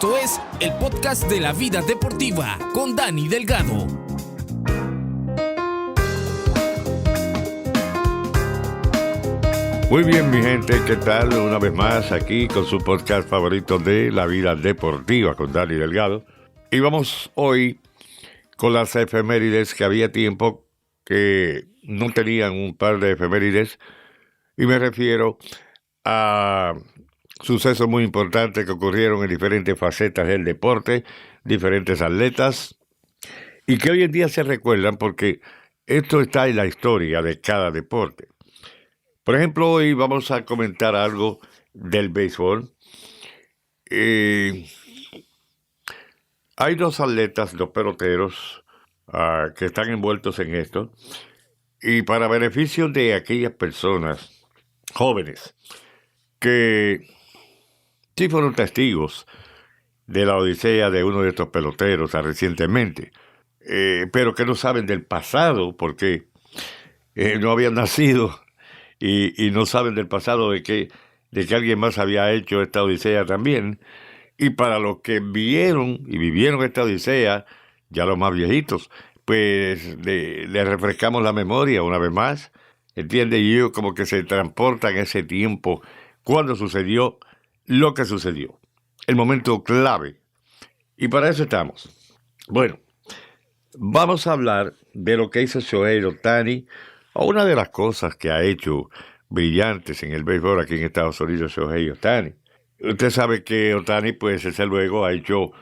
Esto es el podcast de la vida deportiva con Dani Delgado. Muy bien, mi gente, ¿qué tal? Una vez más aquí con su podcast favorito de la vida deportiva con Dani Delgado. Y vamos hoy con las efemérides, que había tiempo que no tenían un par de efemérides, y me refiero a sucesos muy importantes que ocurrieron en diferentes facetas del deporte, diferentes atletas, y que hoy en día se recuerdan porque esto está en la historia de cada deporte. Por ejemplo, hoy vamos a comentar algo del béisbol. Hay dos atletas, dos peloteros, que están envueltos en esto, y para beneficio de aquellas personas jóvenes que sí fueron testigos de la odisea de uno de estos peloteros recientemente, pero que no saben del pasado porque no habían nacido y no saben del pasado de que alguien más había hecho esta odisea también. Y para los que vieron y vivieron esta odisea, ya los más viejitos, pues le refrescamos la memoria una vez más, ¿entiende? Y ellos como que se transportan ese tiempo cuando sucedió lo que sucedió, el momento clave. Y para eso estamos. Bueno, vamos a hablar de lo que hizo Shohei Ohtani, o una de las cosas que ha hecho brillantes en el béisbol aquí en Estados Unidos, Shohei Ohtani. Usted sabe que Ohtani, pues, desde luego, ha hecho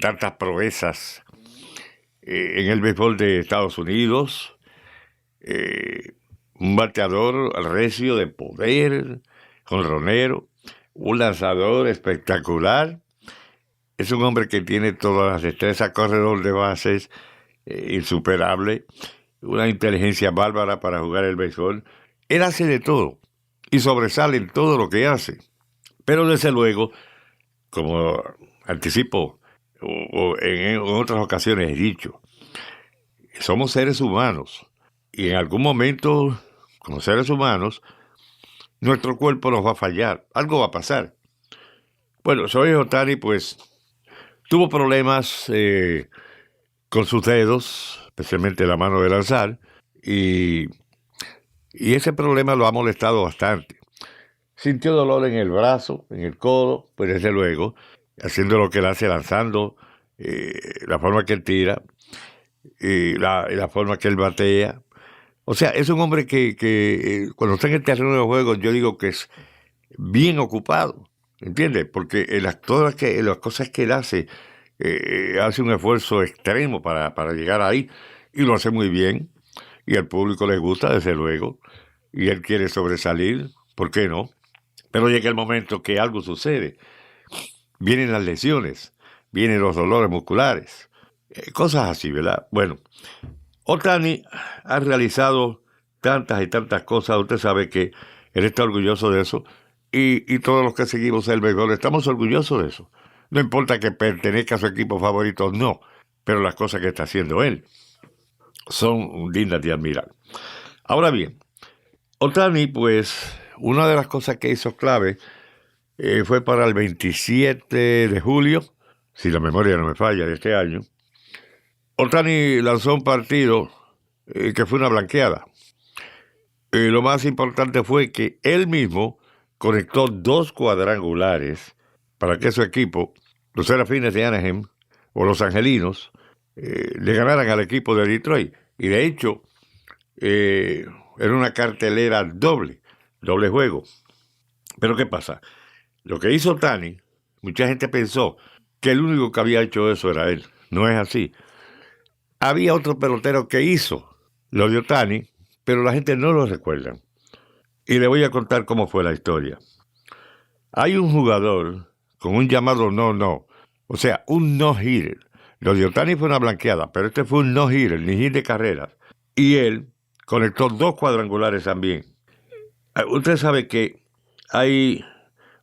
tantas proezas en el béisbol de Estados Unidos. Un bateador recio de poder, jonronero, un lanzador espectacular. Es un hombre que tiene todas las destrezas, corredor de bases, insuperable, una inteligencia bárbara para jugar el béisbol. Él hace de todo y sobresale en todo lo que hace. Pero desde luego, como anticipo o en otras ocasiones he dicho, somos seres humanos y en algún momento, como seres humanos, nuestro cuerpo nos va a fallar, algo va a pasar. Bueno, Shohei Ohtani pues tuvo problemas con sus dedos, especialmente la mano de lanzar, y ese problema lo ha molestado bastante. Sintió dolor en el brazo, en el codo, pues desde luego, haciendo lo que él hace, lanzando, la forma que él tira, la forma que él batea. O sea, es un hombre que cuando está en el terreno de juego, yo digo que es bien ocupado, ¿entiendes? Porque todas las cosas que él hace un esfuerzo extremo para llegar ahí, y lo hace muy bien, y al público le gusta, desde luego, y él quiere sobresalir, ¿por qué no? Pero llega el momento que algo sucede. Vienen las lesiones, vienen los dolores musculares, cosas así, ¿verdad? Bueno, Ohtani ha realizado tantas y tantas cosas. Usted sabe que él está orgulloso de eso, y todos los que seguimos el béisbol estamos orgullosos de eso. No importa que pertenezca a su equipo favorito, no, pero las cosas que está haciendo él son dignas de admirar. Ahora bien, Ohtani, pues, una de las cosas que hizo clave fue para el 27 de julio, si la memoria no me falla, de este año. Ohtani lanzó un partido que fue una blanqueada. Lo más importante fue que él mismo conectó 2 cuadrangulares para que su equipo, los Serafines de Anaheim, o los Angelinos, le ganaran al equipo de Detroit. Y de hecho, era una cartelera doble juego. Pero ¿qué pasa? Lo que hizo Ohtani, mucha gente pensó que el único que había hecho eso era él. No es así. Había otro pelotero que hizo lo de Ohtani, pero la gente no lo recuerda. Y le voy a contar cómo fue la historia. Hay un jugador con un llamado no, o sea, un no-hitter. Lo de Ohtani fue una blanqueada, pero este fue un no-hitter, ni hit de carreras. Y él conectó 2 cuadrangulares también. Usted sabe que hay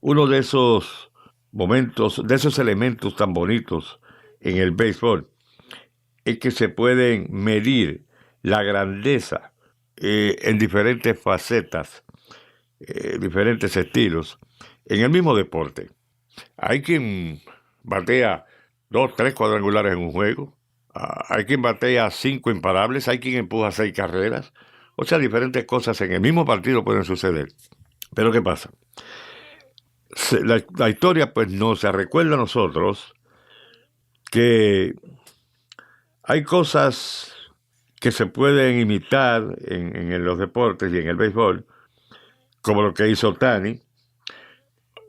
uno de esos momentos, de esos elementos tan bonitos en el béisbol, es que se pueden medir la grandeza en diferentes facetas, diferentes estilos, en el mismo deporte. Hay quien batea 2, 3 cuadrangulares en un juego. Hay quien batea 5 imparables, hay quien empuja 6 carreras. O sea, diferentes cosas en el mismo partido pueden suceder. Pero ¿qué pasa? La historia pues nos recuerda a nosotros que hay cosas que se pueden imitar en los deportes y en el béisbol, como lo que hizo Ohtani.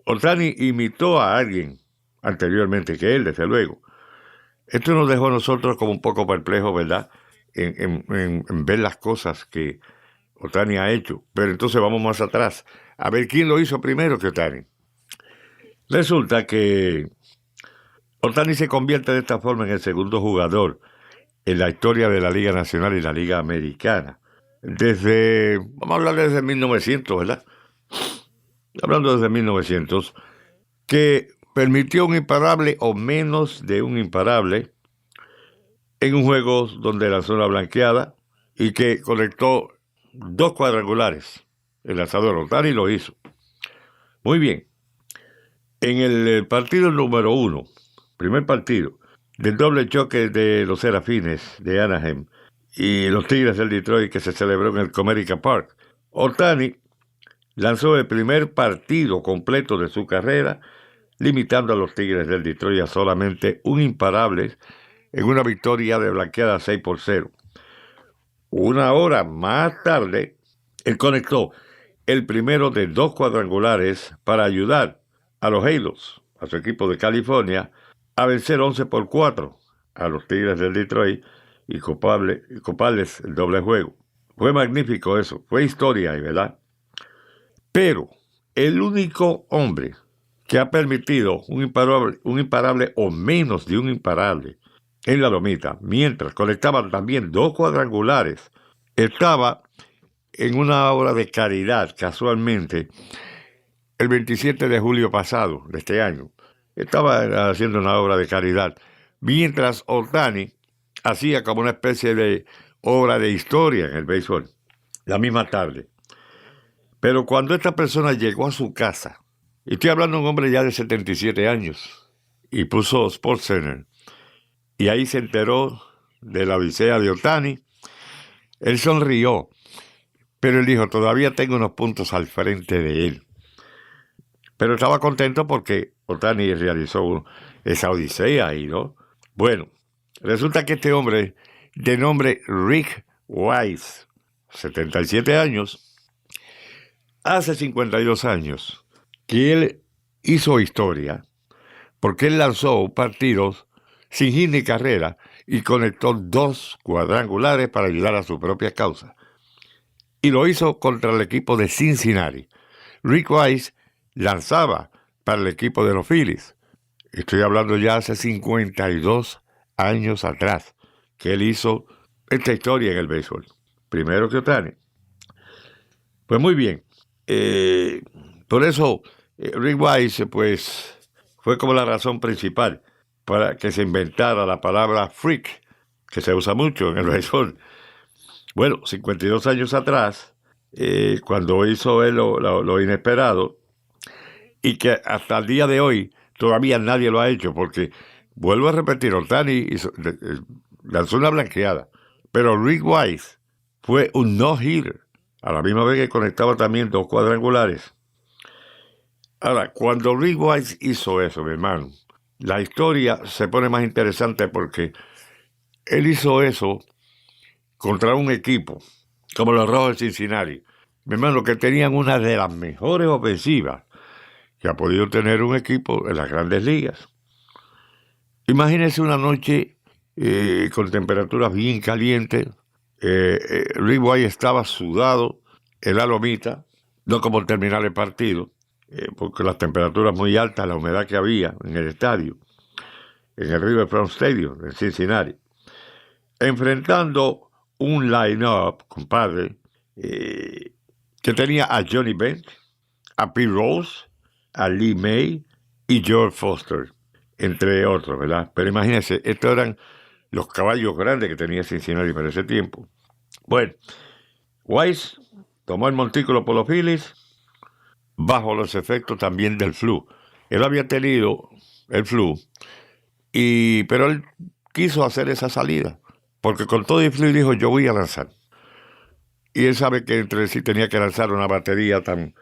Ohtani imitó a alguien anteriormente que él, desde luego. Esto nos dejó a nosotros como un poco perplejos, ¿verdad? En ver las cosas que Ohtani ha hecho. Pero entonces vamos más atrás, a ver quién lo hizo primero que Ohtani. Resulta que Ohtani se convierte de esta forma en el segundo jugador en la historia de la Liga Nacional y la Liga Americana. Vamos a hablar desde 1900, ¿verdad? Hablando desde 1900, que permitió un imparable o menos de un imparable en un juego donde lanzó una blanqueada y que conectó 2 cuadrangulares. El lanzador Ohtani lo hizo. Muy bien. En el partido número 1, primer partido, del doble choque de los Serafines de Anaheim y los Tigres del Detroit que se celebró en el Comerica Park, Ohtani lanzó el primer partido completo de su carrera, limitando a los Tigres del Detroit a solamente un imparable en una victoria de blanqueada 6-0. Una hora más tarde, él conectó el primero de 2 cuadrangulares para ayudar a los Halos, a su equipo de California, a vencer 11-4 a los Tigres del Detroit y coparles el doble juego. Fue magnífico eso, fue historia, ¿verdad? Pero el único hombre que ha permitido un imparable o menos de un imparable en la lomita, mientras conectaban también 2 cuadrangulares, estaba en una obra de caridad, casualmente, el 27 de julio pasado, de este año. Estaba haciendo una obra de caridad, mientras Ohtani hacía como una especie de obra de historia en el béisbol, la misma tarde. Pero cuando esta persona llegó a su casa, y estoy hablando de un hombre ya de 77 años, y puso SportsCenter, y ahí se enteró de la odisea de Ohtani, él sonrió, pero él dijo, todavía tengo unos puntos al frente de él. Pero estaba contento porque Ohtani realizó esa odisea ahí, ¿no? Bueno, resulta que este hombre, de nombre Rick Wise, 77 años, hace 52 años que él hizo historia porque él lanzó partidos sin hit ni carrera y conectó 2 cuadrangulares para ayudar a su propia causa. Y lo hizo contra el equipo de Cincinnati. Rick Wise lanzaba para el equipo de los Phillies. Estoy hablando ya hace 52 años atrás que él hizo esta historia en el béisbol. Primero que Ohtani. Pues muy bien. Por eso Rick Wise pues fue como la razón principal para que se inventara la palabra freak, que se usa mucho en el béisbol. Bueno, 52 años atrás, cuando hizo él lo inesperado, y que hasta el día de hoy todavía nadie lo ha hecho, porque, vuelvo a repetir, Ohtani lanzó una blanqueada, pero Rick Wise fue un no-hitter, a la misma vez que conectaba también 2 cuadrangulares. Ahora, cuando Rick Wise hizo eso, mi hermano, la historia se pone más interesante porque él hizo eso contra un equipo como los Rojos de Cincinnati, mi hermano, que tenían una de las mejores ofensivas que ha podido tener un equipo en las grandes ligas. Imagínense una noche con temperaturas bien calientes. Rick Wise estaba sudado en la lomita, no como terminar el partido, porque las temperaturas muy altas, la humedad que había en el estadio, en el Riverfront Stadium, en Cincinnati, enfrentando un line-up, compadre, que tenía a Johnny Bench, a Pete Rose, a Lee May y George Foster, entre otros, ¿verdad? Pero imagínense, estos eran los caballos grandes que tenía Cincinnati para ese tiempo. Bueno, Wise tomó el montículo por los Phillies bajo los efectos también del flu. Él había tenido el flu, pero él quiso hacer esa salida, porque con todo el flu dijo, yo voy a lanzar. Y él sabe que entre sí tenía que lanzar una batería tan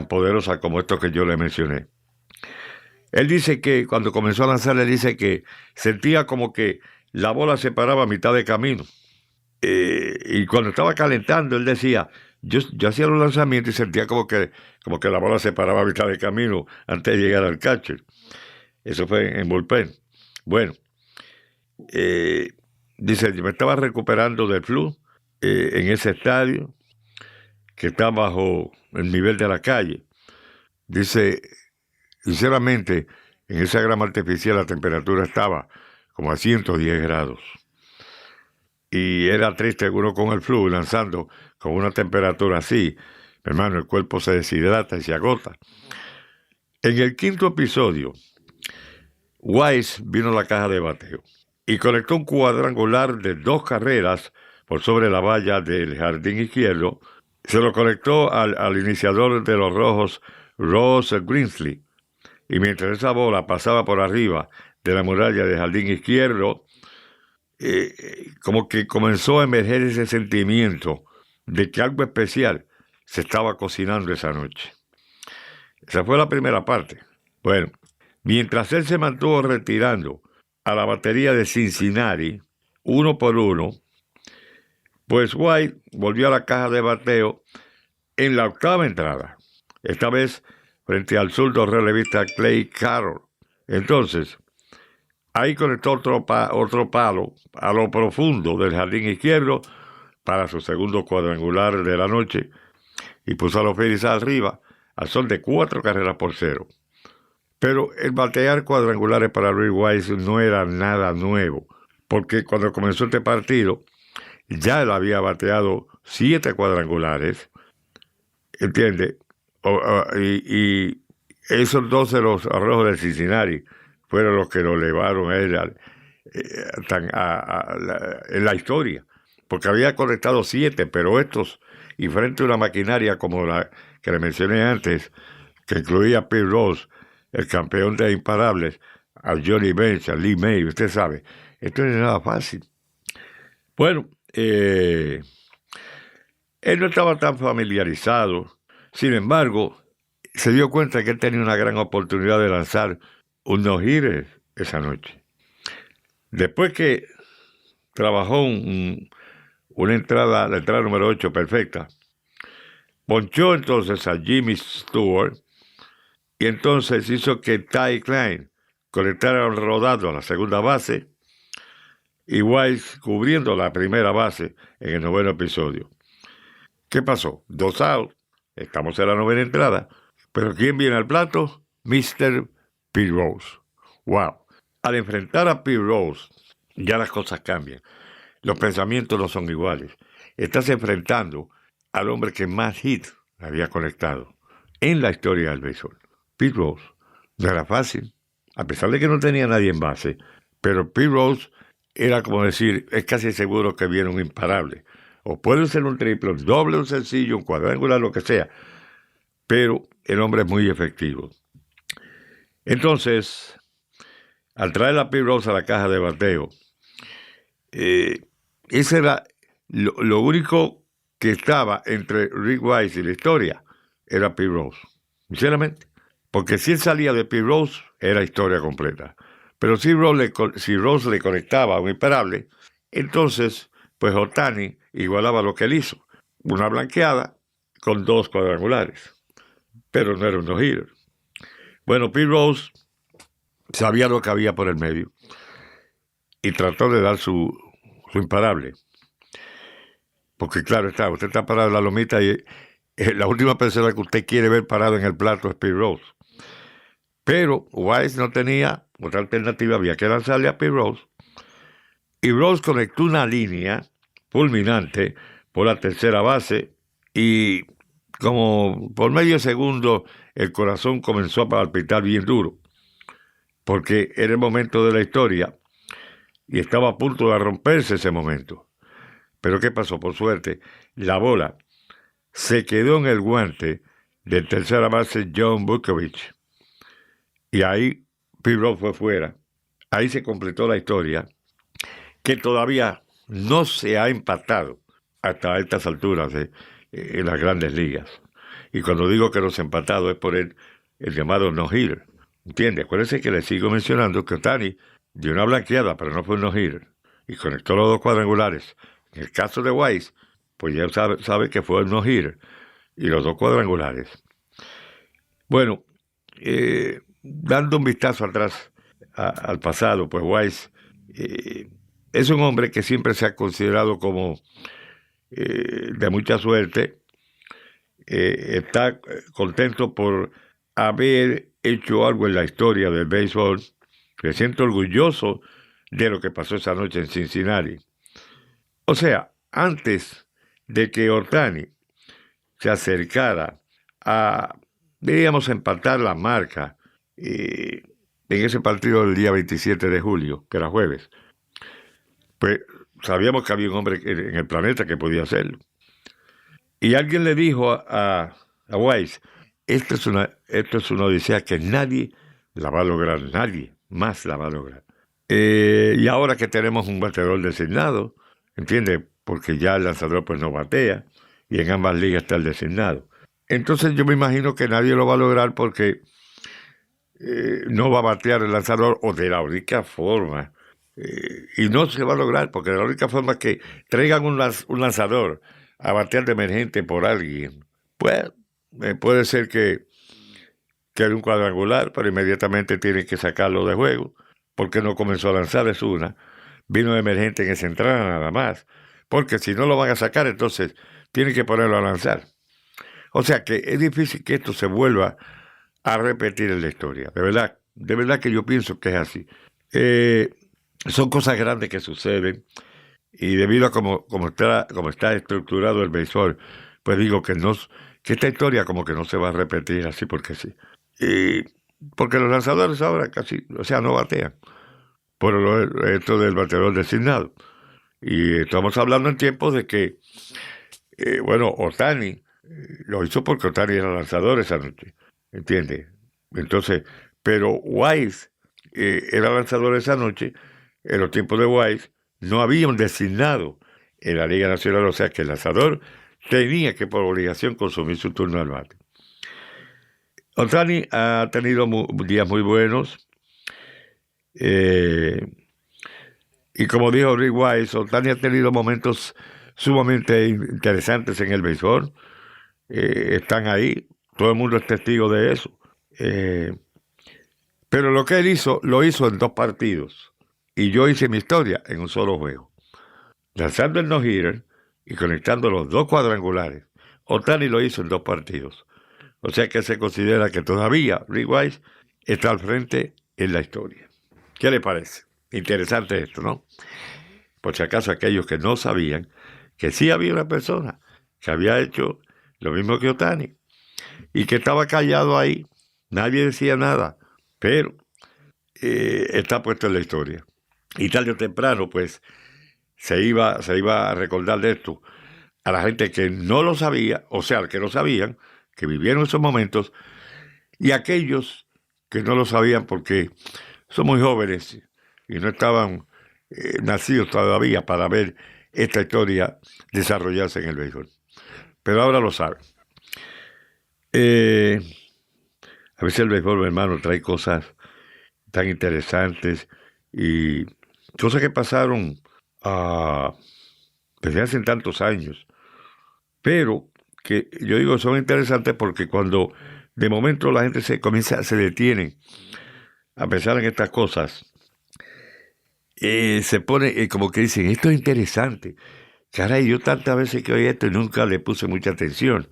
poderosa como esto que yo le mencioné. Él dice que cuando comenzó a lanzar, él dice que sentía como que la bola se paraba a mitad de camino. Y cuando estaba calentando, él decía, yo hacía los lanzamientos y sentía como que la bola se paraba a mitad de camino antes de llegar al catcher. Eso fue en bullpen. Bueno, dice, yo me estaba recuperando del flu en ese estadio que está bajo el nivel de la calle. Dice, sinceramente, en esa grama artificial la temperatura estaba como a 110 grados. Y era triste uno con el flu lanzando con una temperatura así. Hermano, el cuerpo se deshidrata y se agota. En el quinto episodio, Wise vino a la caja de bateo y conectó un cuadrangular de 2 carreras por sobre la valla del jardín izquierdo. Se lo conectó al iniciador de los Rojos, Ross Greensley. Y mientras esa bola pasaba por arriba de la muralla del jardín izquierdo, como que comenzó a emerger ese sentimiento de que algo especial se estaba cocinando esa noche. Esa fue la primera parte. Bueno, mientras él se mantuvo retirando a la batería de Cincinnati, 1 por 1, pues White volvió a la caja de bateo en la 8ª entrada, esta vez frente al zurdo relevista Clay Carroll. Entonces, ahí conectó otro palo a lo profundo del jardín izquierdo para su segundo cuadrangular de la noche y puso a los Phillies arriba al son de 4 carreras por 0. Pero el batear cuadrangulares para Rick Wise no era nada nuevo, porque cuando comenzó este partido ya él había bateado 7 cuadrangulares, ¿entiende? Y esos 12 de los Rojos de Cincinnati fueron los que lo llevaron a él en la historia, porque había conectado 7, pero estos, y frente a una maquinaria como la que le mencioné antes, que incluía a Pete Rose, el campeón de imparables, a Johnny Bench, a Lee May, usted sabe, esto no es nada fácil. Bueno, él no estaba tan familiarizado, sin embargo, se dio cuenta que él tenía una gran oportunidad de lanzar un no-hitter esa noche. Después que trabajó una entrada, la entrada número 8 perfecta, ponchó entonces a Jimmy Stewart y entonces hizo que Ty Klein conectara un rodado a la segunda base y Wise cubriendo la primera base en el 9º episodio. ¿Qué pasó? 2 outs, estamos en la 9ª entrada, pero ¿quién viene al plato? Mr. Pete Rose. ¡Wow! Al enfrentar a Pete Rose, ya las cosas cambian. Los pensamientos no son iguales. Estás enfrentando al hombre que más hits había conectado en la historia del béisbol. Pete Rose. No era fácil, a pesar de que no tenía nadie en base, pero Pete Rose era como decir, es casi seguro que viene un imparable. O puede ser un triple, un doble, un sencillo, un cuadrangular, lo que sea. Pero el hombre es muy efectivo. Entonces, al traer a Pete Rose a la caja de bateo, ese era lo único que estaba entre Rick Wise y la historia, era Pete Rose. Sinceramente. Porque si él salía de Pete Rose, era historia completa. Pero si Rose le conectaba a un imparable, entonces, pues Ohtani igualaba lo que él hizo. Una blanqueada con 2 cuadrangulares. Pero no era un no-hitter. Bueno, Pete Rose sabía lo que había por el medio y trató de dar su imparable. Porque claro está, usted está parado en la lomita y la última persona que usted quiere ver parado en el plato es Pete Rose. Pero Wise no tenía otra alternativa, había que lanzarle a Pete Rose. Y Rose conectó una línea fulminante por la tercera base y como por medio segundo el corazón comenzó a palpitar bien duro, porque era el momento de la historia y estaba a punto de romperse ese momento. Pero ¿qué pasó? Por suerte, la bola se quedó en el guante del tercera base John Buckovich. Y ahí Pete Rose fue fuera. Ahí se completó la historia, que todavía no se ha empatado hasta estas alturas en las grandes ligas. Y cuando digo que no se ha empatado es por el llamado no-hitter. ¿Entiendes? Acuérdense que le sigo mencionando que Ohtani dio una blanqueada, pero no fue un no-hitter. Y conectó los 2 cuadrangulares. En el caso de Weiss, pues ya sabe que fue un no-hitter. Y los 2 cuadrangulares. Bueno, dando un vistazo atrás al pasado, pues Weiss es un hombre que siempre se ha considerado como de mucha suerte. Está contento por haber hecho algo en la historia del béisbol. Se siente orgulloso de lo que pasó esa noche en Cincinnati. O sea, antes de que Ohtani se acercara a, diríamos, empatar la marca en ese partido del día 27 de julio, que era jueves, pues sabíamos que había un hombre en el planeta que podía hacerlo. Y alguien le dijo a Weiss, esto es una odisea que nadie la va a lograr, nadie más la va a lograr. Y ahora que tenemos un bateador designado, ¿entiendes? Porque ya el lanzador pues no batea, y en ambas ligas está el designado. Entonces yo me imagino que nadie lo va a lograr porque no va a batear el lanzador, o de la única forma, y no se va a lograr, porque de la única forma que traigan un lanzador a batear de emergente por alguien, pues puede ser que quede un cuadrangular, pero inmediatamente tienen que sacarlo de juego, porque no comenzó a lanzar, es una. Vino de emergente en esa entrada nada más, porque si no lo van a sacar, entonces tienen que ponerlo a lanzar. O sea que es difícil que esto se vuelva a repetir en la historia. De verdad que yo pienso que es así. Son cosas grandes que suceden, y debido a cómo está estructurado el béisbol, pues digo que esta historia como que no se va a repetir así porque sí. Porque los lanzadores ahora casi, o sea, no batean por esto del bateador designado. Y estamos hablando en tiempos de que, Ohtani lo hizo porque Ohtani era lanzador esa noche, ¿entiendes? Entonces, pero Weiss era lanzador esa noche. En los tiempos de Weiss no había un designado en la Liga Nacional, o sea que el lanzador tenía que por obligación consumir su turno al bate. Ohtani ha tenido días muy buenos, y como dijo Rick Weiss, Ohtani ha tenido momentos sumamente interesantes en el béisbol. Están ahí, todo el mundo es testigo de eso. Pero lo que él hizo, lo hizo en 2 partidos. Y yo hice mi historia en un solo juego. Lanzando el no-hitter y conectando los 2 cuadrangulares. Ohtani lo hizo en 2 partidos. O sea que se considera que todavía Rick Weiss está al frente en la historia. ¿Qué le parece? Interesante esto, ¿no? Por si acaso aquellos que no sabían que sí había una persona que había hecho lo mismo que Ohtani y que estaba callado ahí. Nadie decía nada, pero está puesto en la historia. Y tarde o temprano, pues, se iba a recordar de esto a la gente que no lo sabía, o sea, que lo sabían, que vivieron esos momentos, y aquellos que no lo sabían porque son muy jóvenes y no estaban nacidos todavía para ver esta historia desarrollarse en el béisbol. Pero ahora lo saben. A veces el béisbol, hermano, trae cosas tan interesantes y cosas que pasaron desde hace tantos años, pero que yo digo son interesantes porque cuando de momento la gente se detiene a pensar en estas cosas, se pone como que dicen, esto es interesante. Caray, yo tantas veces que oí esto y nunca le puse mucha atención.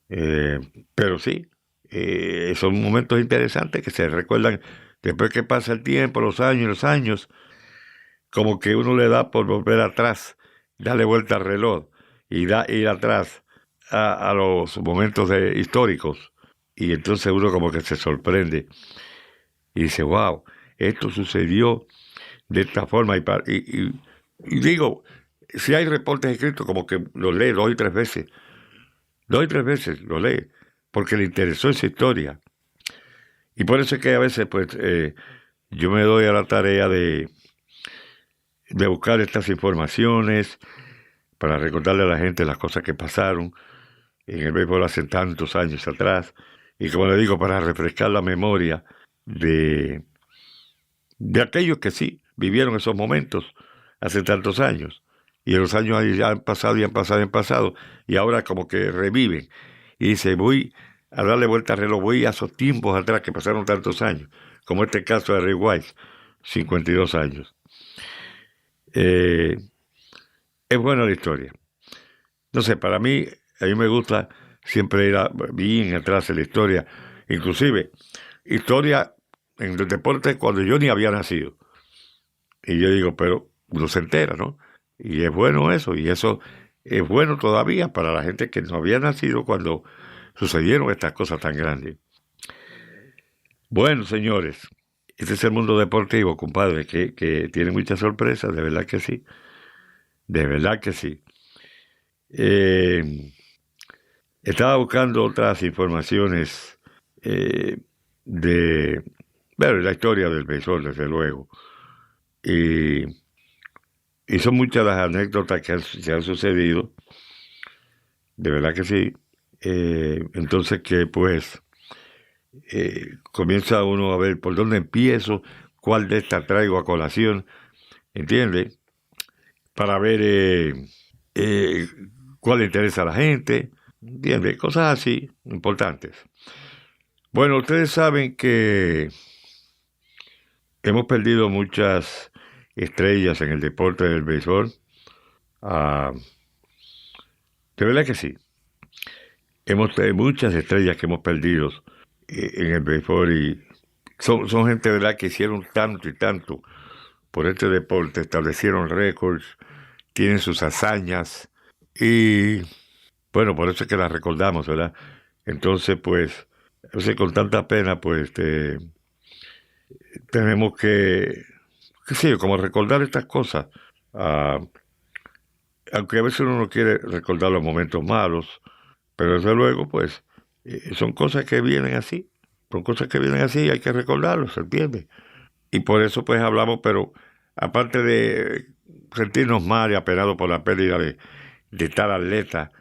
Pero sí, son momentos interesantes que se recuerdan después que pasa el tiempo, los años, como que uno le da por volver atrás, darle vuelta al reloj y ir atrás a los momentos históricos. Y entonces uno como que se sorprende y dice, wow, esto sucedió de esta forma. Y digo, si hay reportes escritos, como que los lee 2 y 3 veces. 2 y 3 veces lo lee, porque le interesó esa historia. Y por eso es que a veces, pues, yo me doy a la tarea de buscar estas informaciones para recordarle a la gente las cosas que pasaron en el béisbol hace tantos años atrás. Y como le digo, para refrescar la memoria de aquellos que sí vivieron esos momentos hace tantos años. Y los años ya han pasado y han pasado y han pasado. Y ahora como que reviven. Y dice, voy a darle vuelta al reloj, voy a esos tiempos atrás que pasaron tantos años. Como este caso de Ray White, 52 años. Es buena la historia. No sé, para mí, a mí me gusta siempre ir bien atrás de la historia. Inclusive, historia en el deporte cuando yo ni había nacido. Y yo digo, pero uno se entera, ¿no? Y es bueno eso, y eso es bueno todavía para la gente que no había nacido cuando sucedieron estas cosas tan grandes. Bueno, señores, este es el mundo deportivo, compadre, que tiene muchas sorpresas, de verdad que sí. De verdad que sí. Estaba buscando otras informaciones de la historia del béisbol, desde luego. Y son muchas las anécdotas que han sucedido. De verdad que sí. Entonces que pues comienza uno a ver por dónde empiezo, cuál de estas traigo a colación, ¿entiende? Para ver cuál le interesa a la gente, ¿entiende? Cosas así, importantes. Bueno, ustedes saben que hemos perdido muchas estrellas en el deporte del béisbol. De verdad que sí. Hemos tenido muchas estrellas que hemos perdido en el béisbol y son gente de verdad que hicieron tanto y tanto por este deporte, establecieron récords, tienen sus hazañas y bueno, por eso es que las recordamos, ¿verdad? Entonces, pues, a veces con tanta pena, pues, tenemos qué sé yo, como recordar estas cosas, aunque a veces uno no quiere recordar los momentos malos, pero desde luego, pues, son cosas que vienen así, hay que recordarlos, ¿se entiende? Y por eso, pues, hablamos, pero aparte de sentirnos mal y apenados por la pérdida de tal atleta,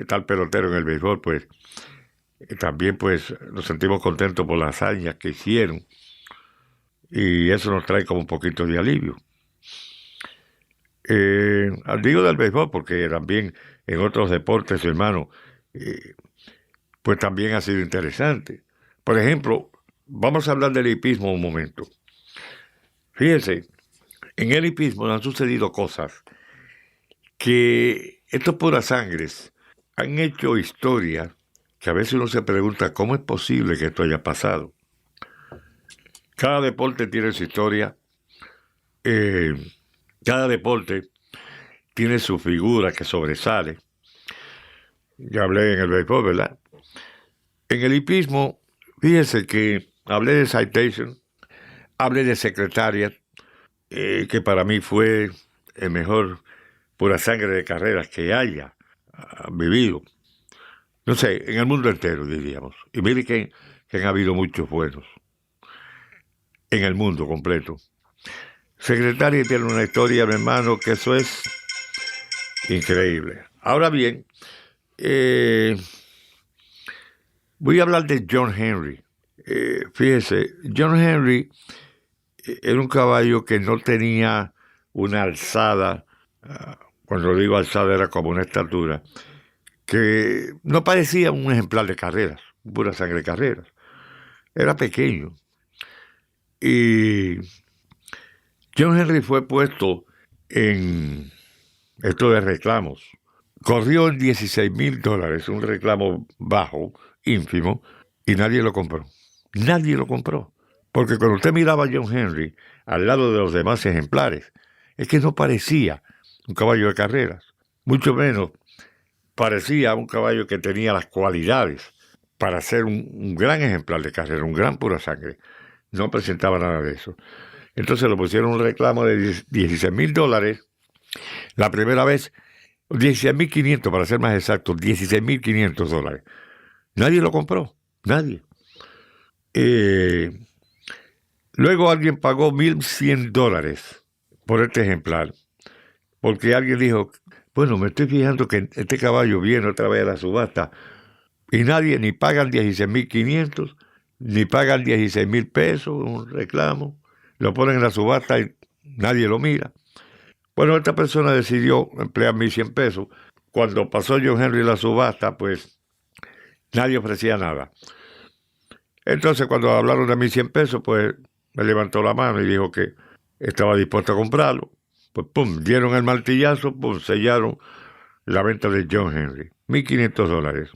tal pelotero en el béisbol, pues, también, pues, nos sentimos contentos por las hazañas que hicieron, y eso nos trae como un poquito de alivio. Digo del béisbol porque también en otros deportes, hermano, pues también ha sido interesante. Por ejemplo, vamos a hablar del hipismo un momento. Fíjense, en el hipismo han sucedido cosas que estos puras sangres han hecho historia que a veces uno se pregunta cómo es posible que esto haya pasado. Cada deporte tiene su historia. Cada deporte tiene su figura que sobresale. Ya hablé en el béisbol, ¿verdad? En el hipismo, fíjense que hablé de Citation, hablé de Secretariat, que para mí fue el mejor pura sangre de carreras que haya vivido. No sé, en el mundo entero, diríamos. Y mire que han habido muchos buenos en el mundo completo. Secretariat tiene una historia, mi hermano, que eso es increíble. Ahora bien, voy a hablar de John Henry. Fíjese, John Henry era un caballo que no tenía una alzada, cuando digo alzada era como una estatura, que no parecía un ejemplar de carreras, pura sangre de carreras. Era pequeño. Y John Henry fue puesto en esto de reclamos. Corrió en $16,000, un reclamo bajo, ínfimo, y nadie lo compró. Nadie lo compró. Porque cuando usted miraba a John Henry al lado de los demás ejemplares, es que no parecía un caballo de carreras. Mucho menos parecía un caballo que tenía las cualidades para ser un gran ejemplar de carrera, un gran pura sangre. No presentaba nada de eso. Entonces le pusieron un reclamo de $16,000. La primera vez, 16,500 para ser más exacto, $16,500. Nadie lo compró, nadie. Eh, Luego alguien pagó $1,100 por este ejemplar, porque alguien dijo, bueno, me estoy fijando que este caballo viene otra vez a la subasta y nadie ni pagan 16,500, ni pagan 16,000 pesos, un reclamo, lo ponen en la subasta y nadie lo mira. Bueno, esta persona decidió emplear 1,100 pesos. Cuando pasó John Henry la subasta, pues nadie ofrecía nada. Entonces, cuando hablaron de 1,100 pesos, pues me levantó la mano y dijo que estaba dispuesto a comprarlo. Pues, pum, dieron el martillazo, pum, sellaron la venta de John Henry. $1,500.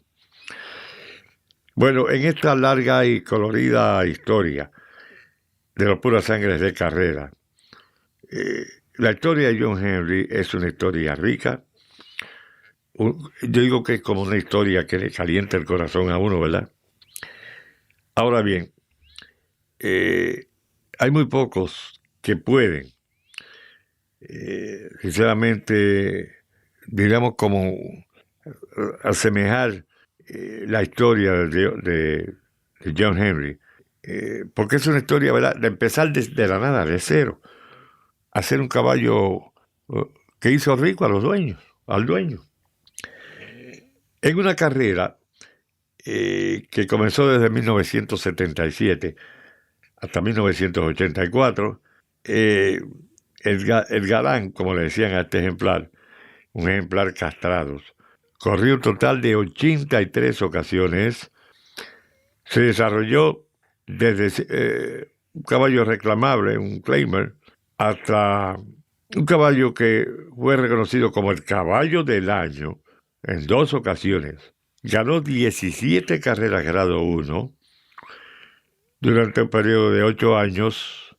Bueno, en esta larga y colorida historia de los puras sangres de carrera, la historia de John Henry es una historia rica. Yo digo que es como una historia que le calienta el corazón a uno, ¿verdad? Ahora bien, hay muy pocos que pueden, sinceramente, digamos, como asemejar la historia de John Henry, porque es una historia, ¿verdad?, de empezar de la nada, de cero, hacer un caballo que hizo rico a los dueños, al dueño. En una carrera que comenzó desde 1977 hasta 1984, el galán, como le decían a este ejemplar, un ejemplar castrado, corrió un total de 83 ocasiones. Se desarrolló desde un caballo reclamable, un claimer, hasta un caballo que fue reconocido como el caballo del año en 2 ocasiones. Ganó 17 carreras grado 1 durante un periodo de 8 años,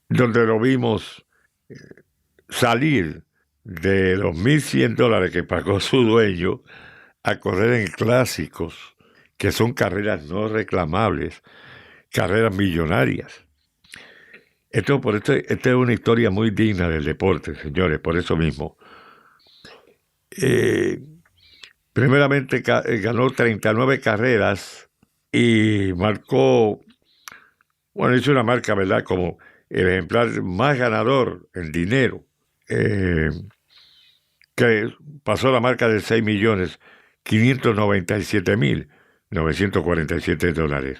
donde lo vimos salir de los $1,100 que pagó su dueño a correr en clásicos, que son carreras no reclamables, carreras millonarias. Esta es una historia muy digna del deporte, señores, por eso mismo. Primeramente ganó 39 carreras y marcó, bueno, hizo una marca, ¿verdad?, como el ejemplar más ganador en dinero, que pasó la marca de $6,597,947.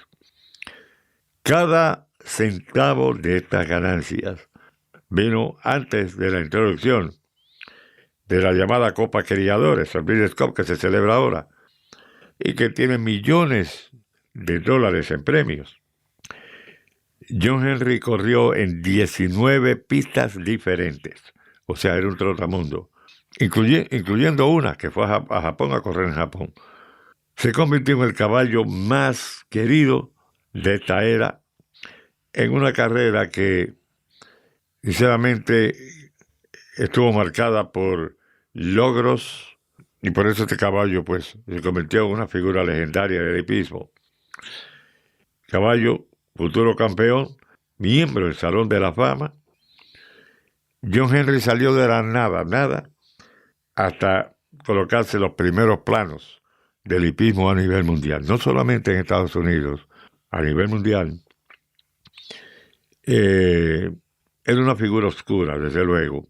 Cada centavo de estas ganancias vino antes de la introducción de la llamada Copa Criadores, el Breeders' Cup, que se celebra ahora, y que tiene millones de dólares en premios. John Henry corrió en 19 pistas diferentes, o sea, era un trotamundo, incluyendo una que fue a Japón a correr en Japón. Se convirtió en el caballo más querido de esta era, en una carrera que, sinceramente, estuvo marcada por logros, y por eso este caballo, pues, se convirtió en una figura legendaria del hipismo. Caballo, futuro campeón, miembro del Salón de la Fama. John Henry salió de la nada, hasta colocarse los primeros planos del hipismo a nivel mundial, no solamente en Estados Unidos, a nivel mundial. Era una figura oscura, desde luego.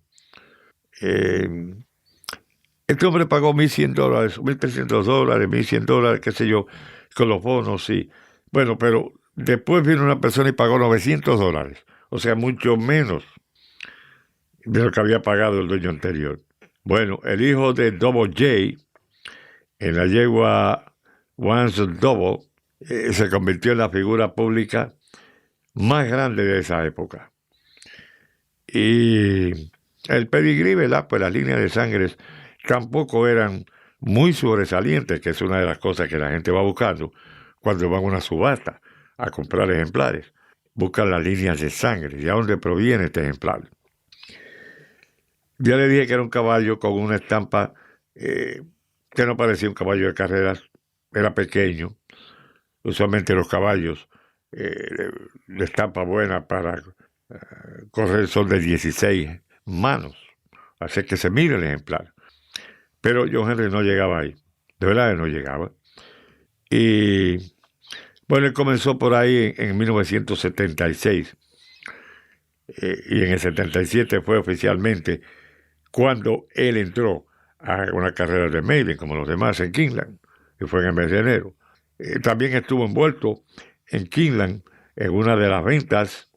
Este hombre pagó $1,100, $1,300, $1,100, qué sé yo, con los bonos, sí. Bueno, pero después vino una persona y pagó $900, o sea, mucho menos de lo que había pagado el dueño anterior. Bueno, el hijo de Double J, en la yegua Once Double, se convirtió en la figura pública más grande de esa época. Y el pedigrí, ¿verdad?, pues las líneas de sangre tampoco eran muy sobresalientes, que es una de las cosas que la gente va buscando cuando van a una subasta a comprar ejemplares. Buscan las líneas de sangre, de dónde proviene este ejemplar. Ya le dije que era un caballo con una estampa que no parecía un caballo de carreras, era pequeño. Usualmente los caballos de estampa buena para correr son de 16 manos, así que se mire el ejemplar. Pero John Henry no llegaba ahí, de verdad que no llegaba. Y Bueno, él comenzó por ahí en 1976 y en el 77 fue oficialmente cuando él entró a una carrera de Maiden, como los demás en Keeneland, y fue en el mes de enero. También estuvo envuelto en Keeneland en una de las ventas.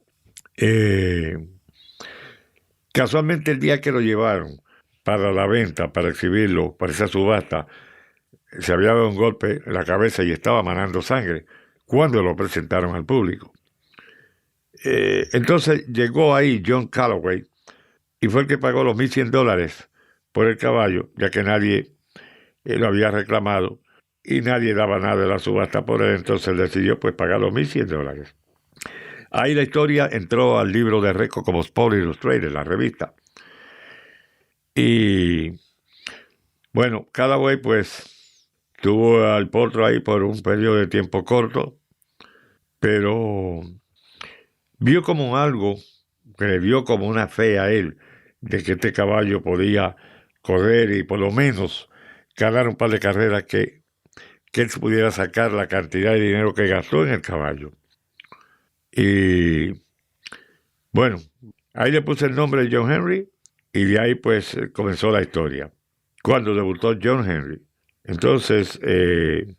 Casualmente el día que lo llevaron para la venta, para exhibirlo, para esa subasta, se había dado un golpe en la cabeza y estaba manando sangre cuando lo presentaron al público. Entonces llegó ahí John Calloway y fue el que pagó los $1,100 por el caballo, ya que nadie lo había reclamado y nadie daba nada de la subasta por él, entonces él decidió pues pagar los $1,100. Ahí la historia entró al libro de récord como Sports Illustrated, la revista. Y bueno, Calloway pues tuvo al potro ahí por un periodo de tiempo corto, pero vio como algo que le dio como una fe a él de que este caballo podía correr y por lo menos ganar un par de carreras que él pudiera sacar la cantidad de dinero que gastó en el caballo. Y bueno, ahí le puse el nombre de John Henry y de ahí pues comenzó la historia. Cuando debutó John Henry, entonces él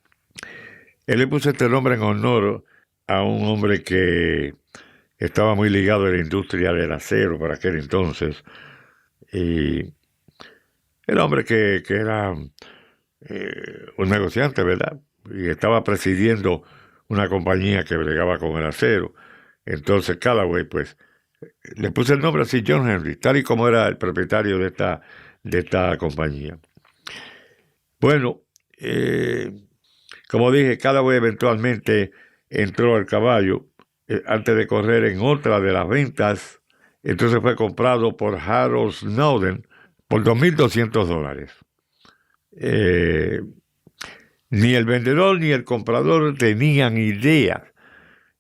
le puso este nombre en honor a un hombre que estaba muy ligado a la industria del acero por aquel entonces. Y el hombre que era un negociante, ¿verdad? Y estaba presidiendo una compañía que bregaba con el acero. Entonces Calloway, pues, le puse el nombre así, John Henry, tal y como era el propietario de esta compañía. Bueno, como dije, Calloway eventualmente entró al caballo antes de correr en otra de las ventas. Entonces fue comprado por Harold Snowden por $2,200. Ni el vendedor ni el comprador tenían idea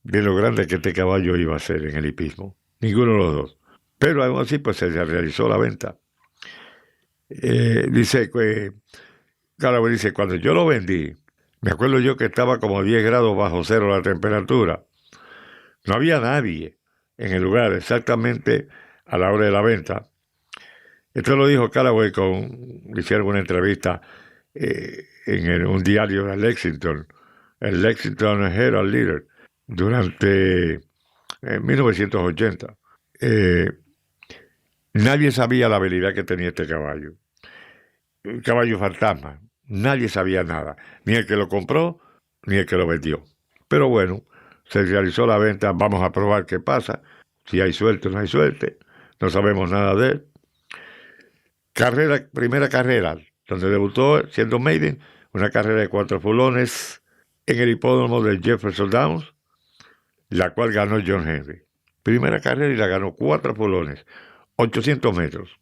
de lo grande que este caballo iba a ser en el hipismo. Ninguno de los dos. Pero aún así, pues se realizó la venta. Calloway dice, cuando yo lo vendí, me acuerdo yo que estaba como 10 grados bajo cero la temperatura. No había nadie en el lugar exactamente a la hora de la venta. Esto lo dijo Calloway le hicieron una entrevista en un diario de Lexington, el Lexington Herald Leader, durante 1980. Nadie sabía la habilidad que tenía este caballo. Un caballo fantasma. Nadie sabía nada. Ni el que lo compró, ni el que lo vendió. Pero bueno, se realizó la venta. Vamos a probar qué pasa. Si hay suerte o no hay suerte. No sabemos nada de él. Primera carrera, donde debutó siendo Maiden, una carrera de 4 fulones en el hipódromo de Jefferson Downs, la cual ganó John Henry. Primera carrera y la ganó 4 fulones, 800 metros.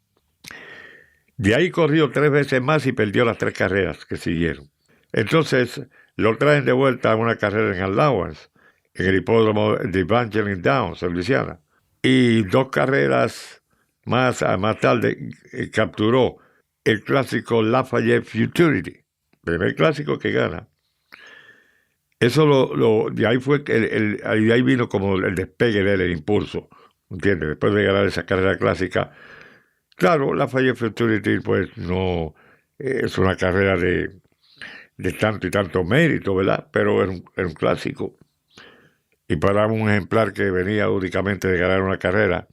De ahí corrió 3 veces más y perdió las 3 carreras que siguieron. Entonces lo traen de vuelta a una carrera en Allowance, en el hipódromo de Evangeline Downs, en Luisiana. Y 2 carreras más tarde capturó el clásico Lafayette Futurity, primer clásico que gana. Eso de ahí fue de ahí vino como el despegue de él, el impulso, ¿entiendes? Después de ganar esa carrera clásica. Claro, Lafayette Futurity pues no es una carrera de tanto y tanto mérito, ¿verdad? Pero era un clásico. Y para un ejemplar que venía únicamente de ganar una carrera,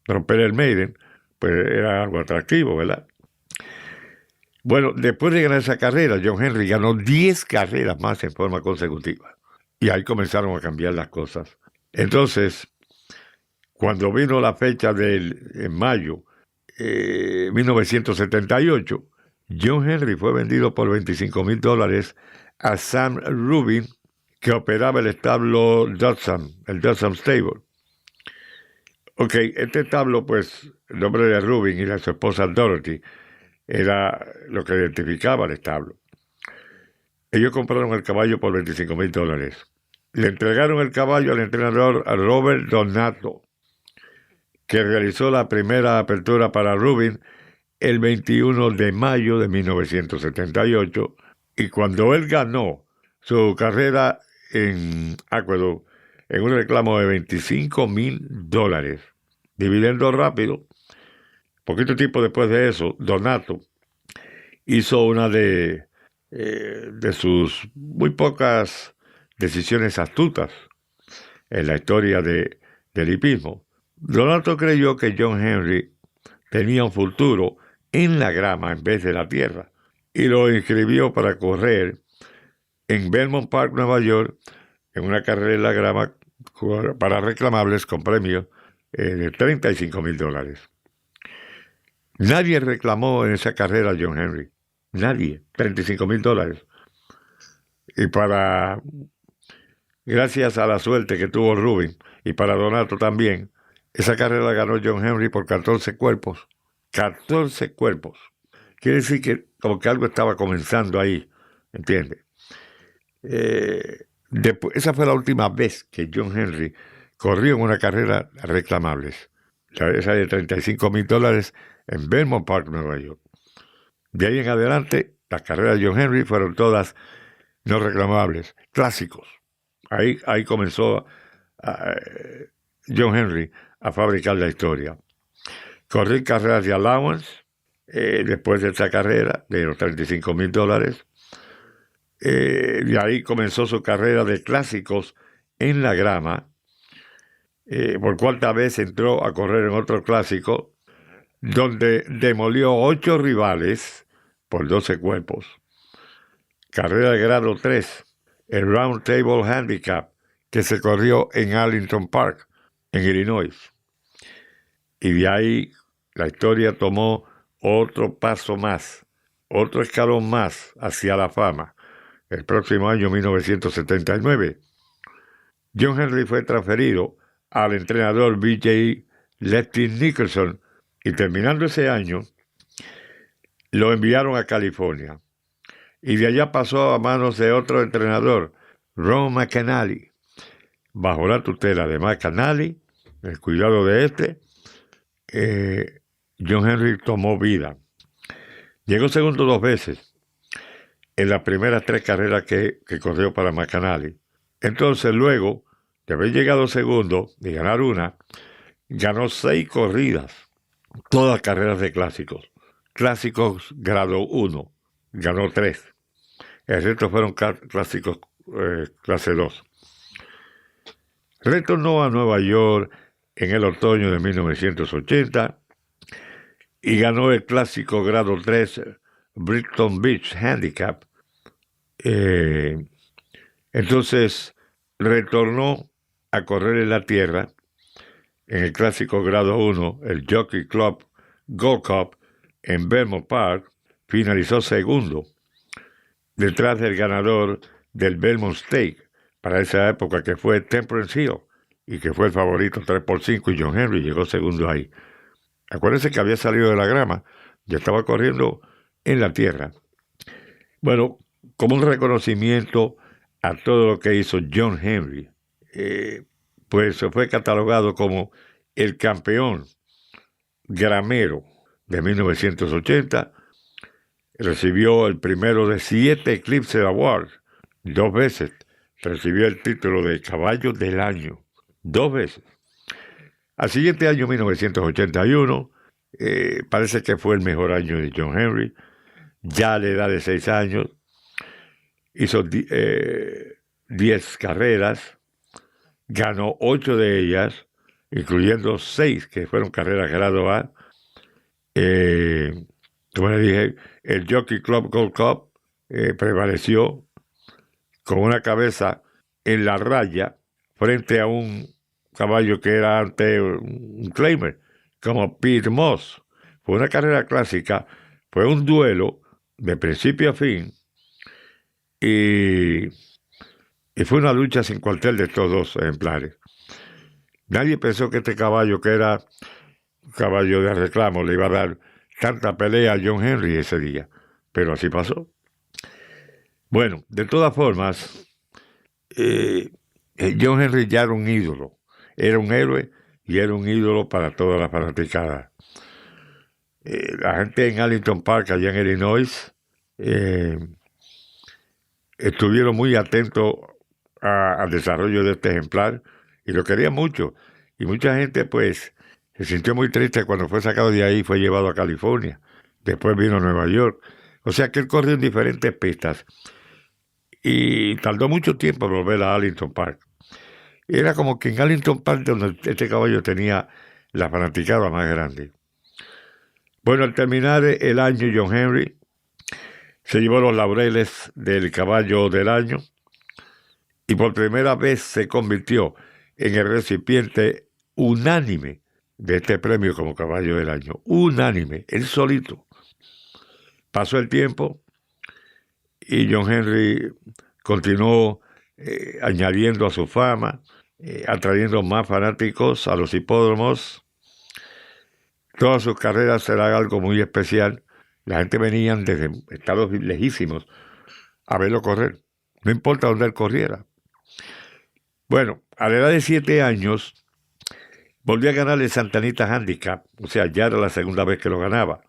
romper el Maiden, pues era algo atractivo, ¿verdad? Bueno, después de ganar esa carrera, John Henry ganó 10 carreras más en forma consecutiva. Y ahí comenzaron a cambiar las cosas. Entonces, cuando vino la fecha en mayo 1978, John Henry fue vendido por $25,000 a Sam Rubin, que operaba el establo Dodson, el Dodson Stable. Ok, este establo, pues, el nombre de Rubin y de su esposa Dorothy era lo que identificaba el establo. Ellos compraron el caballo por $25,000. Le entregaron el caballo al entrenador Robert Donato, que realizó la primera apertura para Rubin el 21 de mayo de 1978, y cuando él ganó su carrera en Aqueduct en un reclamo de $25,000. Dividendo rápido. Poquito tiempo después de eso, Donato hizo una de sus muy pocas decisiones astutas en la historia del hipismo. Donato creyó que John Henry tenía un futuro en la grama en vez de la tierra y lo inscribió para correr en Belmont Park, Nueva York, en una carrera en la grama para reclamables con premio de $35,000. Nadie reclamó en esa carrera a John Henry. Nadie. $35,000. Y gracias a la suerte que tuvo Rubin y para Donato también, esa carrera la ganó John Henry por 14 cuerpos. 14 cuerpos. Quiere decir que como que algo estaba comenzando ahí, ¿entiendes? Esa fue la última vez que John Henry corrió en una carrera reclamables. Esa de $35,000 en Belmont Park, Nueva York. De ahí en adelante, las carreras de John Henry fueron todas no reclamables, clásicos. Ahí comenzó John Henry a fabricar la historia. Corrí carreras de allowance después de esa carrera de los $35,000. De ahí comenzó su carrera de clásicos en la grama. Por cuarta vez entró a correr en otro clásico, donde demolió 8 rivales por 12 cuerpos. Carrera de grado 3, el Round Table Handicap, que se corrió en Arlington Park, en Illinois. Y de ahí la historia tomó otro paso más, otro escalón más hacia la fama. El próximo año 1979, John Henry fue transferido al entrenador B.J. Lefty Nicholson y terminando ese año, lo enviaron a California. Y de allá pasó a manos de otro entrenador, Ron McAnally. Bajo la tutela de McAnally, el cuidado de John Henry tomó vida. Llegó segundo 2 veces en las primeras 3 carreras que corrió para McAnally. Entonces, luego de haber llegado segundo y ganar una, ganó 6 corridas, todas carreras de clásicos. Clásicos grado 1, ganó 3. El resto fueron clásicos clase 2. Retornó a Nueva York en el otoño de 1980 y ganó el clásico grado 3 Brighton Beach Handicap. Entonces retornó a correr en la tierra en el clásico grado 1, el Jockey Club Gold Cup en Belmont Park. Finalizó segundo, detrás del ganador del Belmont Stake para esa época, que fue Temperance Hill, y que fue el favorito 3x5, y John Henry llegó segundo ahí. Acuérdense que había salido de la grama, ya estaba corriendo en la tierra. Bueno, como un reconocimiento a todo lo que hizo John Henry, pues se fue catalogado como el campeón gramero de 1980. Recibió el primero de 7 Eclipse Awards, 2 veces. Recibió el título de caballo del año, 2 veces. Al siguiente año, 1981, parece que fue el mejor año de John Henry. Ya a la edad de 6 años, hizo 10 carreras, ganó 8 de ellas, incluyendo 6 que fueron carreras grado A. Como le dije, el Jockey Club Gold Cup prevaleció con una cabeza en la raya frente a un caballo que era antes un claimer, como Pete Moss. Fue una carrera clásica, fue un duelo de principio a fin y fue una lucha sin cuartel de estos 2 ejemplares. Nadie pensó que este caballo, que era un caballo de reclamo, le iba a dar tanta pelea a John Henry ese día, pero así pasó. Bueno, de todas formas, John Henry ya era un ídolo, era un héroe y era un ídolo para toda la fanaticada. La gente en Arlington Park, allá en Illinois, estuvieron muy atentos al desarrollo de este ejemplar y lo quería mucho. Y mucha gente, pues, se sintió muy triste cuando fue sacado de ahí y fue llevado a California. Después vino a Nueva York. O sea que él corrió en diferentes pistas y tardó mucho tiempo en volver a Arlington Park. Era como que en Arlington Park donde este caballo tenía la fanaticada más grande. Bueno, al terminar el año, John Henry se llevó los laureles del caballo del año y por primera vez se convirtió en el recipiente unánime de este premio como caballo del año. Unánime, él solito. Pasó el tiempo y John Henry continuó añadiendo a su fama, atrayendo más fanáticos a los hipódromos. Todas sus carreras eran algo muy especial. La gente venía desde estados lejísimos a verlo correr, no importa dónde él corriera. Bueno, a la edad de 7 años, volvió a ganar el Santa Anita Handicap, o sea, ya era la segunda vez que lo ganaba.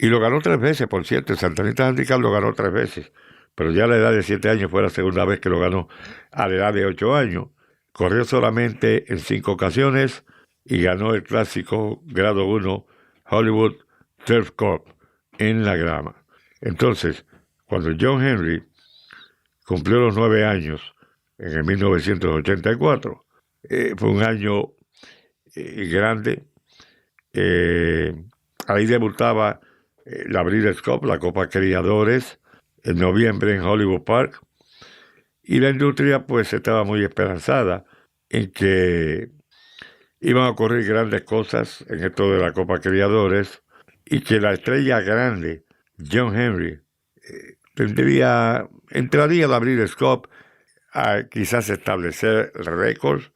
Y lo ganó 3 veces, por cierto, el Santa Anita Handicap lo ganó 3 veces, pero ya a la edad de 7 años fue la segunda vez que lo ganó. A la edad de 8 años, corrió solamente en 5 ocasiones y ganó el clásico grado 1 Hollywood Turf Cup en la grama. Entonces, cuando John Henry cumplió los 9 años, en el 1984, fue un año grande. Ahí debutaba la Breeders' Cup, la Copa Criadores, en noviembre en Hollywood Park. Y la industria pues estaba muy esperanzada en que iban a ocurrir grandes cosas en esto de la Copa Criadores y que la estrella grande, John Henry, entraría a la Breeders' Cup a quizás establecer récords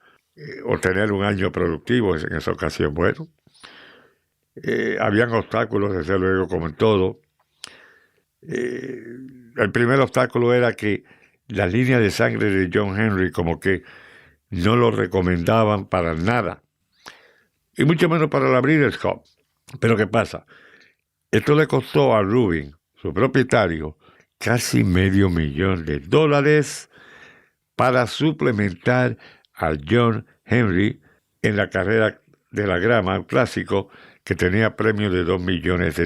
o tener un año productivo en esa ocasión. Bueno, habían obstáculos, desde luego, como en todo. El primer obstáculo era que la línea de sangre de John Henry como que no lo recomendaban para nada, y mucho menos para la Breeders' Cup. Pero ¿qué pasa? Esto le costó a Rubin, su propietario, casi $500,000 para suplementar a John Henry en la carrera de la grama, un clásico que tenía premio de $2 millones.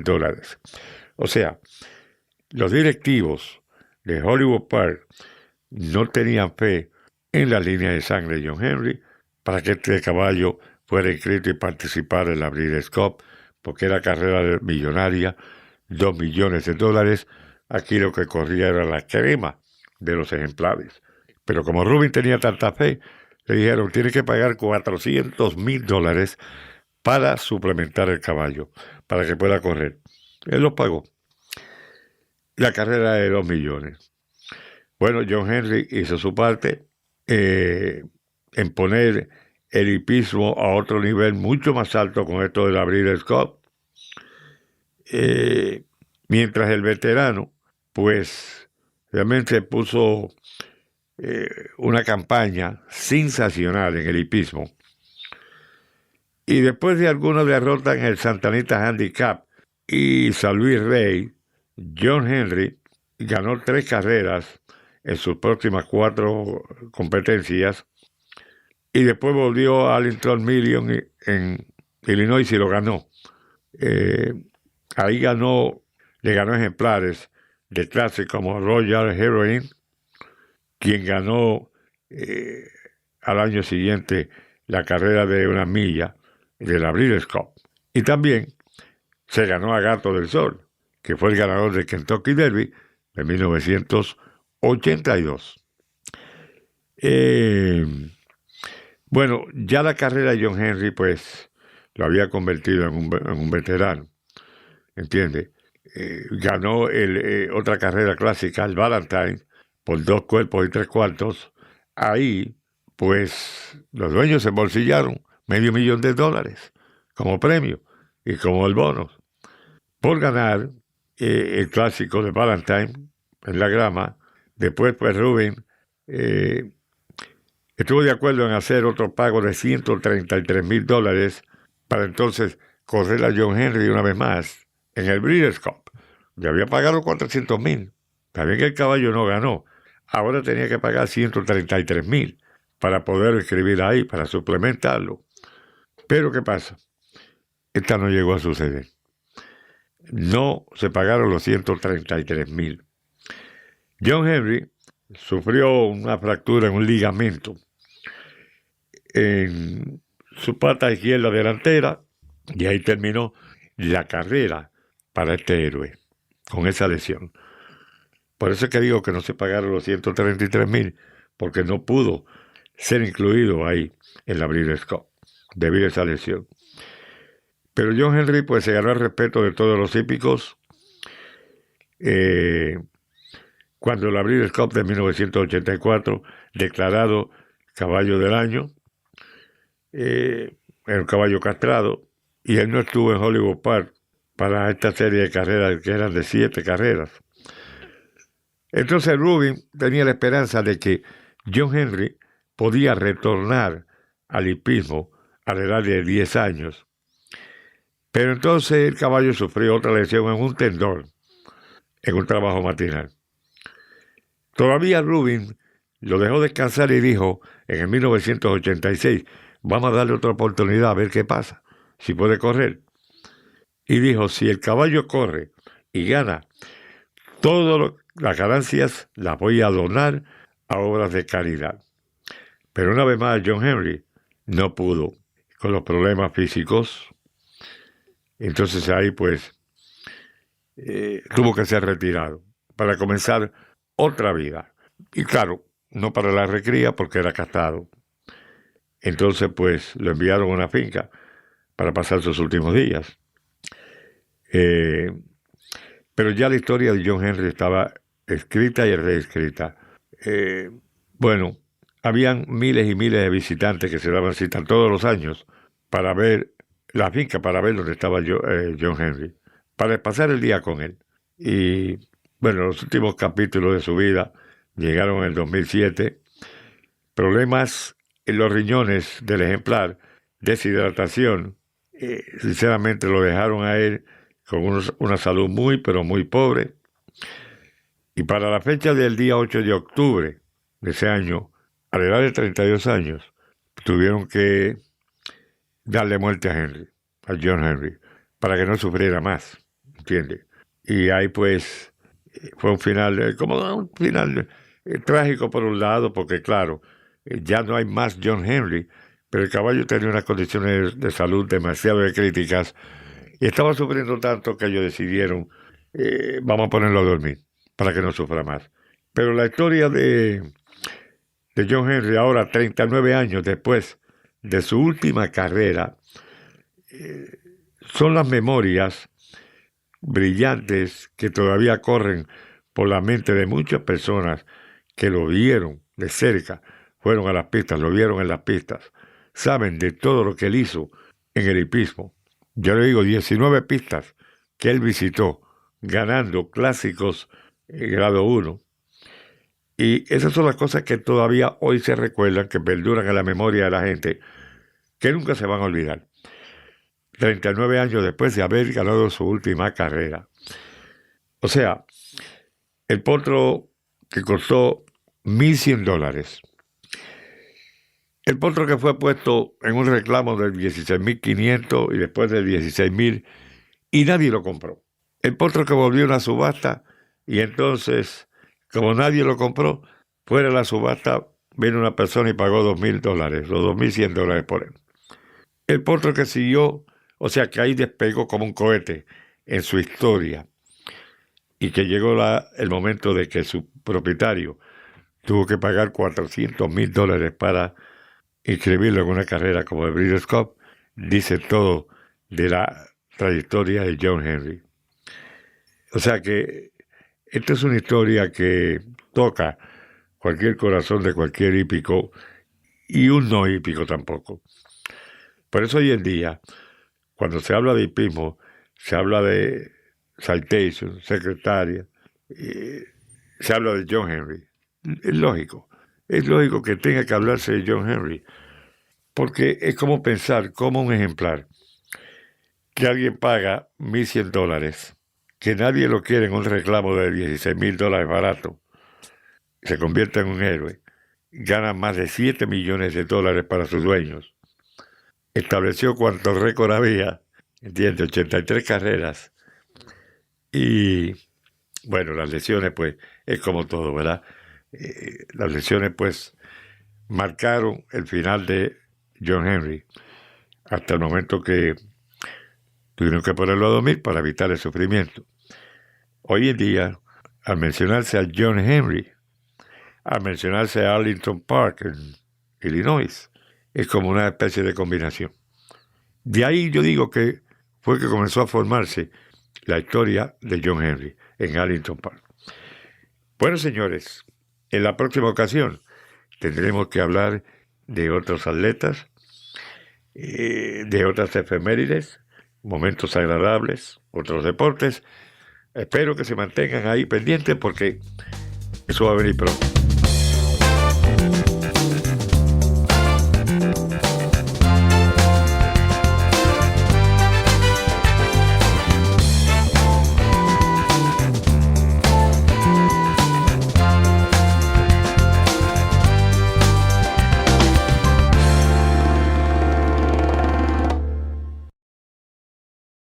O sea, los directivos de Hollywood Park no tenían fe en la línea de sangre de John Henry para que este caballo fuera inscrito y participara en la Breeders' Cup, porque era carrera millonaria, $2 millones. Aquí lo que corría era la crema de los ejemplares. Pero como Rubin tenía tanta fe, le dijeron, tiene que pagar $400,000 para suplementar el caballo, para que pueda correr. Él lo pagó. La carrera de $2 millones. Bueno, John Henry hizo su parte en poner el hipismo a otro nivel mucho más alto con esto de la Breeders' Cup. Mientras el veterano, pues, realmente puso una campaña sensacional en el hipismo. Y después de alguna derrota en el Santa Anita Handicap y San Luis Rey, John Henry ganó 3 carreras en sus próximas 4 competencias y después volvió a Arlington Million en Illinois y lo ganó. Ahí le ganó ejemplares de clase como Royal Heroine, quien ganó al año siguiente la carrera de 1 milla de la Breeders' Cup. Y también se ganó a Gato del Sol, que fue el ganador del Kentucky Derby de 1982. Bueno, ya la carrera de John Henry, pues, lo había convertido en un veterano, ¿entiende? Ganó otra carrera clásica, el Valentine, por 2 cuerpos y 3 cuartos. Ahí, pues, los dueños se embolsillaron $500,000 como premio y como el bono por ganar el clásico de Valentine en la grama. Después, pues, Rubin estuvo de acuerdo en hacer otro pago de $133,000 para entonces correr a John Henry una vez más en el Breeders' Cup. Ya había pagado $400,000. También que el caballo no ganó. ahora tenía que pagar 133,000 para poder escribir ahí, para suplementarlo. Pero ¿qué pasa? Esta no llegó a suceder. No se pagaron los 133,000. John Henry sufrió una fractura en un ligamento en su pata izquierda delantera y ahí terminó la carrera para este héroe con esa lesión. Por eso es que digo que no se pagaron los 133,000 porque no pudo ser incluido ahí en la Breeders' Cup debido a esa lesión. Pero John Henry pues se ganó el respeto de todos los hípicos cuando la Breeders' Cup de 1984 declarado caballo del año, era un caballo castrado y él no estuvo en Hollywood Park para esta serie de carreras que eran de 7 carreras. Entonces Rubin tenía la esperanza de que John Henry podía retornar al hipismo a la edad de 10 años. Pero entonces el caballo sufrió otra lesión en un tendón, en un trabajo matinal. Todavía Rubin lo dejó descansar y dijo, en el 1986, vamos a darle otra oportunidad a ver qué pasa, si puede correr. Y dijo, si el caballo corre y gana, todas las ganancias las voy a donar a obras de caridad. Pero una vez más John Henry no pudo con los problemas físicos. Entonces ahí pues tuvo que ser retirado para comenzar otra vida. Y claro, no para la recría porque era castrado. Entonces pues lo enviaron a una finca para pasar sus últimos días. Pero ya la historia de John Henry estaba escrita y reescrita. Bueno, habían miles y miles de visitantes que se daban cita todos los años para ver la finca, para ver dónde estaba John Henry, para pasar el día con él. Y bueno, los últimos capítulos de su vida llegaron en el 2007. Problemas en los riñones del ejemplar, deshidratación. Sinceramente lo dejaron a él con una salud muy, pero muy pobre. Y para la fecha del día 8 de octubre de ese año, a la edad de 32 años, tuvieron que darle muerte a Henry, a John Henry, para que no sufriera más, ¿entiendes? Y ahí pues fue un final, como un final trágico por un lado, porque claro, ya no hay más John Henry, pero el caballo tenía unas condiciones de salud demasiado críticas y estaba sufriendo tanto que ellos decidieron, vamos a ponerlo a dormir, para que no sufra más. Pero la historia de John Henry, ahora 39 años después de su última carrera, son las memorias brillantes que todavía corren por la mente de muchas personas que lo vieron de cerca, fueron a las pistas, lo vieron en las pistas, saben de todo lo que él hizo en el hipismo. Yo le digo 19 pistas que él visitó, ganando clásicos grado 1. Y esas son las cosas que todavía hoy se recuerdan, que perduran en la memoria de la gente, que nunca se van a olvidar. 39 años después de haber ganado su última carrera. O sea, el potro que costó $1,100. El potro que fue puesto en un reclamo de 16,500 y después de 16,000 y nadie lo compró. El potro que volvió a una subasta y entonces, como nadie lo compró, fuera de la subasta vino una persona y pagó $2,000, los $2,100 por él. El potro que siguió, o sea que ahí despegó como un cohete en su historia y que llegó el momento de que su propietario tuvo que pagar $400,000 para inscribirlo en una carrera como el Breeders' Cup, dice todo de la trayectoria de John Henry. O sea que esta es una historia que toca cualquier corazón de cualquier hípico y un no hípico tampoco. Por eso hoy en día, cuando se habla de hipismo, se habla de Citation, secretaria, se habla de John Henry. Es lógico que tenga que hablarse de John Henry, porque es como pensar, como un ejemplar, que alguien paga $1,100, que nadie lo quiere en un reclamo de $16,000 barato, se convierta en un héroe, gana más de $7 millones para sus dueños, estableció cuántos récord había, entiende, 83 carreras, y bueno, las lesiones pues es como todo, ¿verdad? Las lesiones pues marcaron el final de John Henry hasta el momento que tuvieron que ponerlo a dormir para evitar el sufrimiento. Hoy en día, al mencionarse a John Henry, al mencionarse a Arlington Park en Illinois, es como una especie de combinación. De ahí yo digo que fue que comenzó a formarse la historia de John Henry en Arlington Park. Bueno, señores, en la próxima ocasión tendremos que hablar de otros atletas, de otras efemérides, momentos agradables, otros deportes. Espero que se mantengan ahí pendientes porque eso va a venir pronto.